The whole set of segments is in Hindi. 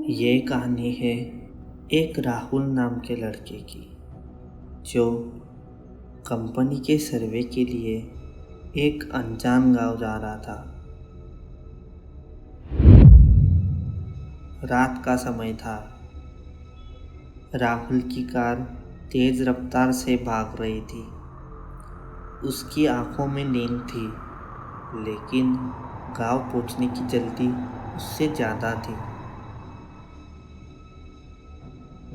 ये कहानी है एक राहुल नाम के लड़के की जो कंपनी के सर्वे के लिए एक अनजान गांव जा रहा था। रात का समय था। राहुल की कार तेज रफ्तार से भाग रही थी। उसकी आंखों में नींद थी, लेकिन गांव पहुंचने की जल्दी उससे ज़्यादा थी।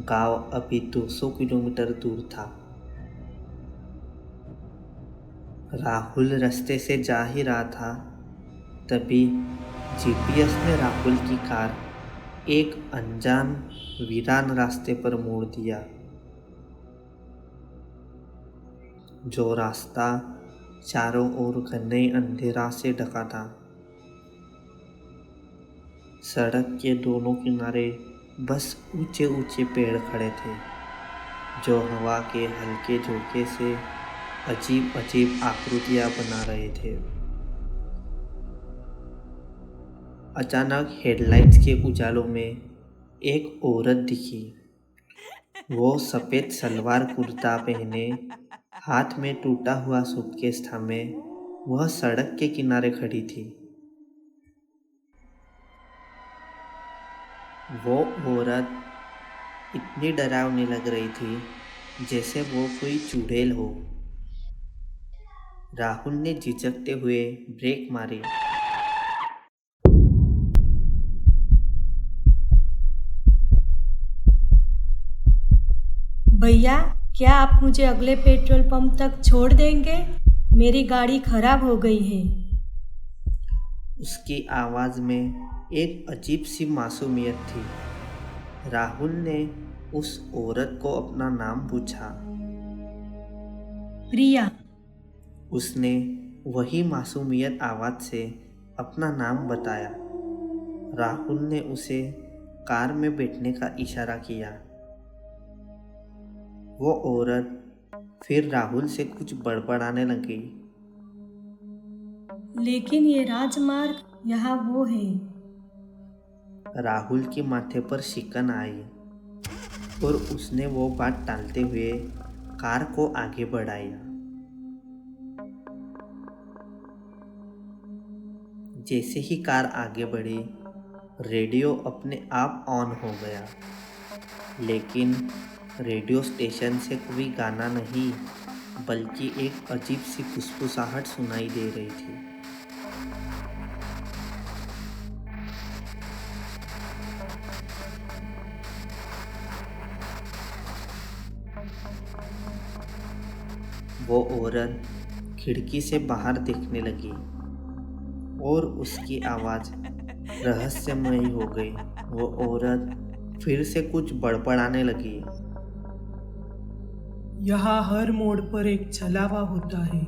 गांव अभी 200 किलोमीटर दूर था। राहुल रास्ते से जा ही रहा था, तभी जीपीएस ने राहुल की कार एक अनजान वीरान रास्ते पर मोड़ दिया। जो रास्ता चारों ओर घने अंधेरा से ढका था। सड़क के दोनों किनारे बस ऊंचे ऊंचे पेड़ खड़े थे, जो हवा के हल्के झोंके से अजीब अजीब आकृतियां बना रहे थे। अचानक हेडलाइट्स के उजालों में एक औरत दिखी। वो सफ़ेद सलवार कुर्ता पहने, हाथ में टूटा हुआ सूटकेस थामे वह सड़क के किनारे खड़ी थी। वो औरत इतनी डरावनी लग रही थी जैसे वो कोई चुड़ैल हो। राहुल ने झिझकते हुए ब्रेक मारी। भैया, क्या आप मुझे अगले पेट्रोल पंप तक छोड़ देंगे? मेरी गाड़ी खराब हो गई है। उसकी आवाज़ में एक अजीब सी मासूमियत थी। राहुल ने उस औरत को अपना नाम पूछा। प्रिया। उसने वही मासूमियत आवाज़ से अपना नाम बताया। राहुल ने उसे कार में बैठने का इशारा किया। वो औरत फिर राहुल से कुछ बड़बड़ाने लगी। लेकिन ये राजमार्ग यहाँ वो है। राहुल के माथे पर शिकन आई और उसने वो बात टालते हुए कार को आगे बढ़ाया। जैसे ही कार आगे बढ़ी, रेडियो अपने आप ऑन हो गया, लेकिन रेडियो स्टेशन से कोई गाना नहीं, बल्कि एक अजीब सी फुसफुसाहट सुनाई दे रही थी। वो औरत खिड़की से बाहर देखने लगी और उसकी आवाज़ रहस्यमयी हो गई। वो औरत फिर से कुछ बड़बड़ाने लगी। यहाँ हर मोड़ पर एक छलावा होता है।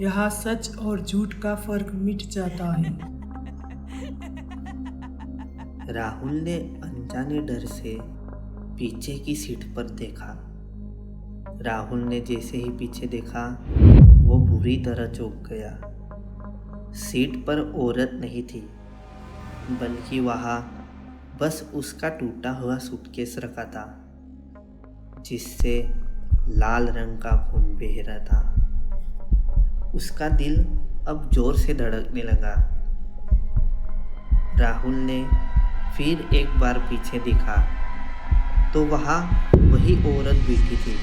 यहाँ सच और झूठ का फर्क मिट जाता है। राहुल ने अनजाने डर से पीछे की सीट पर देखा। राहुल ने जैसे ही पीछे देखा, वो बुरी तरह चौंक गया। सीट पर औरत नहीं थी, बल्कि वहाँ बस उसका टूटा हुआ सूटकेस रखा था, जिससे लाल रंग का खून बह रहा था। उसका दिल अब जोर से धड़कने लगा। राहुल ने फिर एक बार पीछे देखा तो वहाँ वही औरत बैठी थी,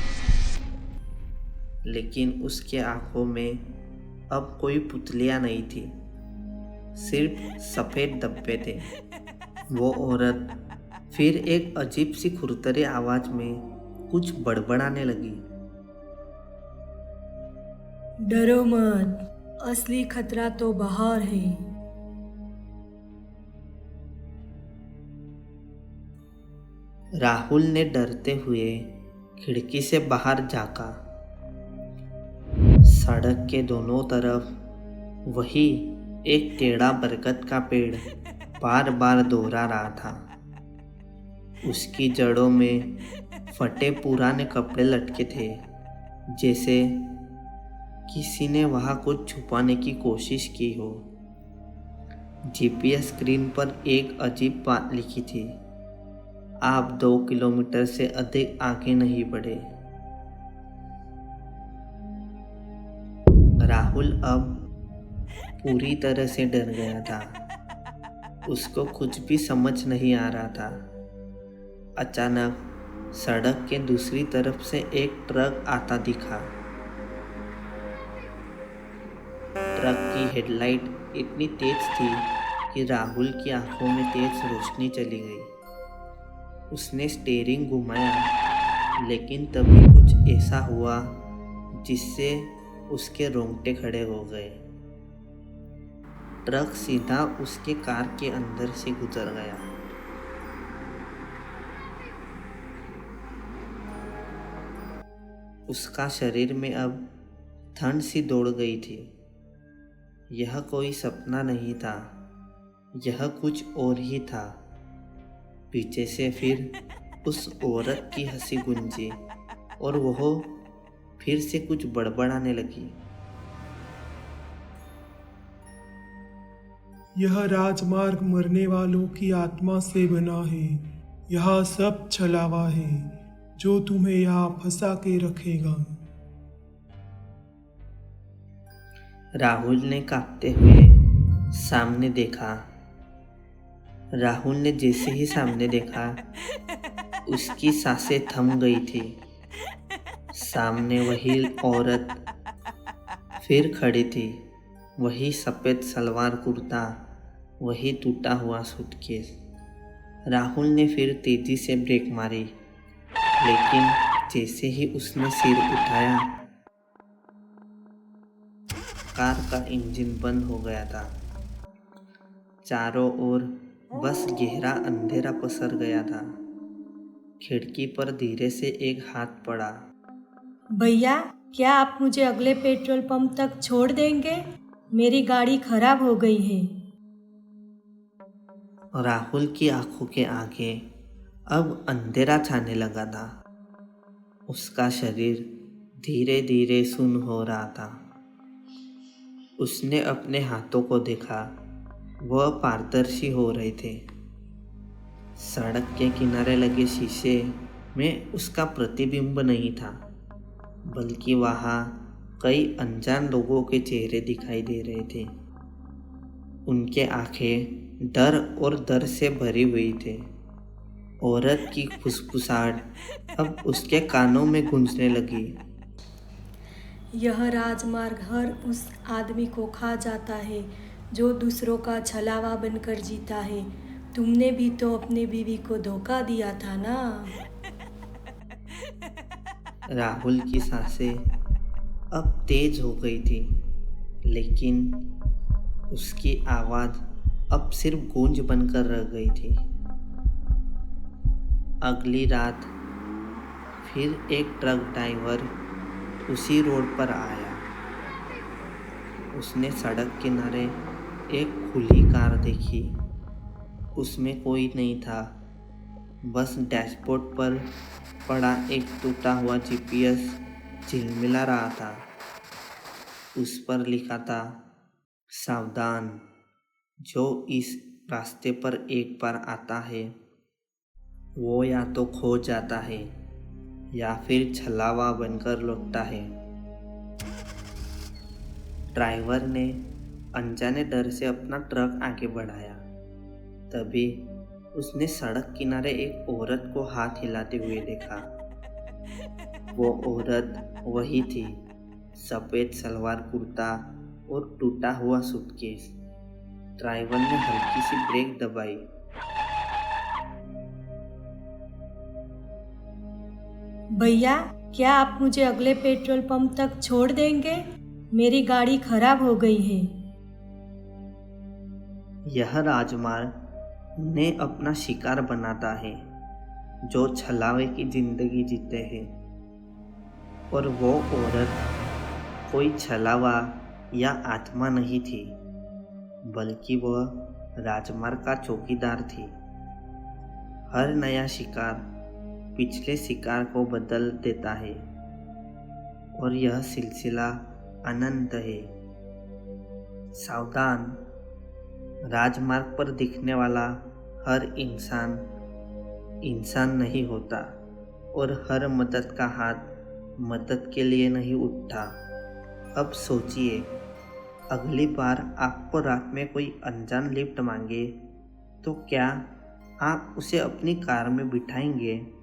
लेकिन उसके आंखों में अब कोई पुतलियाँ नहीं थी, सिर्फ सफ़ेद धब्बे थे। वो औरत फिर एक अजीब सी खुरदरे आवाज़ में कुछ बड़बड़ाने लगी। डरो मत, असली खतरा तो बाहर है। राहुल ने डरते हुए खिड़की से बाहर झांका। सड़क के दोनों तरफ वही एक टेढ़ा बरगद का पेड़ बार बार दोहरा रहा था। उसकी जड़ों में फटे पुराने कपड़े लटके थे, जैसे किसी ने वहाँ कुछ छुपाने की कोशिश की हो। जीपीएस स्क्रीन पर एक अजीब बात लिखी थी। आप 2 किलोमीटर से अधिक आगे नहीं बढ़े। राहुल अब पूरी तरह से डर गया था। उसको कुछ भी समझ नहीं आ रहा था। अचानक सड़क के दूसरी तरफ से एक ट्रक आता दिखा। ट्रक की हेडलाइट इतनी तेज थी कि राहुल की आंखों में तेज रोशनी चली गई। उसने स्टीयरिंग घुमाया, लेकिन तभी कुछ ऐसा हुआ जिससे उसके रोंगटे खड़े हो गए। ट्रक सीधा उसके कार के अंदर से गुजर गया। उसका शरीर में अब ठंड सी दौड़ गई थी। यह कोई सपना नहीं था, यह कुछ और ही था। पीछे से फिर उस औरत की हंसी गूंजी और वह फिर से कुछ बड़बड़ाने लगी। यह राजमार्ग मरने वालों की आत्मा से बना है। यह सब छलावा है जो तुम्हें यहाँ फंसा के रखेगा। राहुल ने कांपते हुए सामने देखा। राहुल ने जैसे ही सामने देखा, उसकी सांसें थम गई थी। सामने वही औरत फिर खड़ी थी, वही सफ़ेद सलवार कुर्ता, वही टूटा हुआ सूटकेस। राहुल ने फिर तेजी से ब्रेक मारी, लेकिन जैसे ही उसने सिर उठाया, कार का इंजन बंद हो गया था। चारों ओर बस गहरा अंधेरा पसर गया था। खिड़की पर धीरे से एक हाथ पड़ा। भैया, क्या आप मुझे अगले पेट्रोल पंप तक छोड़ देंगे? मेरी गाड़ी खराब हो गई है। राहुल की आंखों के आगे अब अंधेरा छाने लगा था। उसका शरीर धीरे धीरे सुन्न हो रहा था। उसने अपने हाथों को देखा, वह पारदर्शी हो रहे थे। सड़क के किनारे लगे शीशे में उसका प्रतिबिंब नहीं था, बल्कि वहाँ कई अनजान लोगों के चेहरे दिखाई दे रहे थे। उनके आंखें डर और दर्द से भरी हुई थे। औरत की फुसफुसाहट अब उसके कानों में गूंजने लगी। यह राजमार्ग हर उस आदमी को खा जाता है जो दूसरों का छलावा बनकर जीता है। तुमने भी तो अपने बीवी को धोखा दिया था ना। राहुल की सांसें अब तेज हो गई थी, लेकिन उसकी आवाज़ अब सिर्फ गूंज बनकर रह गई थी। अगली रात फिर एक ट्रक ड्राइवर उसी रोड पर आया। उसने सड़क किनारे एक खुली कार देखी। उसमें कोई नहीं था, बस डैशबोर्ड पर पड़ा एक टूटा हुआ जीपीएस झिलमिला रहा था। उस पर लिखा था, सावधान, जो इस रास्ते पर एक बार आता है वो या तो खो जाता है या फिर छलावा बनकर लौटता है। ड्राइवर ने अनजाने डर से अपना ट्रक आगे बढ़ाया। तभी उसने सड़क किनारे एक औरत को हाथ हिलाते हुए देखा। वो औरत वही थी, सफ़ेद सलवार कुर्ता और टूटा हुआ सूटकेस। ड्राइवर ने हल्की सी ब्रेक दबाई। भैया, क्या आप मुझे अगले पेट्रोल पंप तक छोड़ देंगे? मेरी गाड़ी खराब हो गई है। यह राजमार्ग उन्हें अपना शिकार बनाता है, जो छलावे की जिंदगी जीते हैं। और वो औरत कोई छलावा या आत्मा नहीं थी, बल्कि वह राजमार्ग का चौकीदार थी। हर नया शिकार पिछले शिकार को बदल देता है, और यह सिलसिला अनंत है। सावधान, राजमार्ग पर दिखने वाला हर इंसान इंसान नहीं होता और हर मदद का हाथ मदद के लिए नहीं उठता। अब सोचिए, अगली बार आपको रात में कोई अनजान लिफ्ट मांगे तो क्या आप उसे अपनी कार में बिठाएंगे?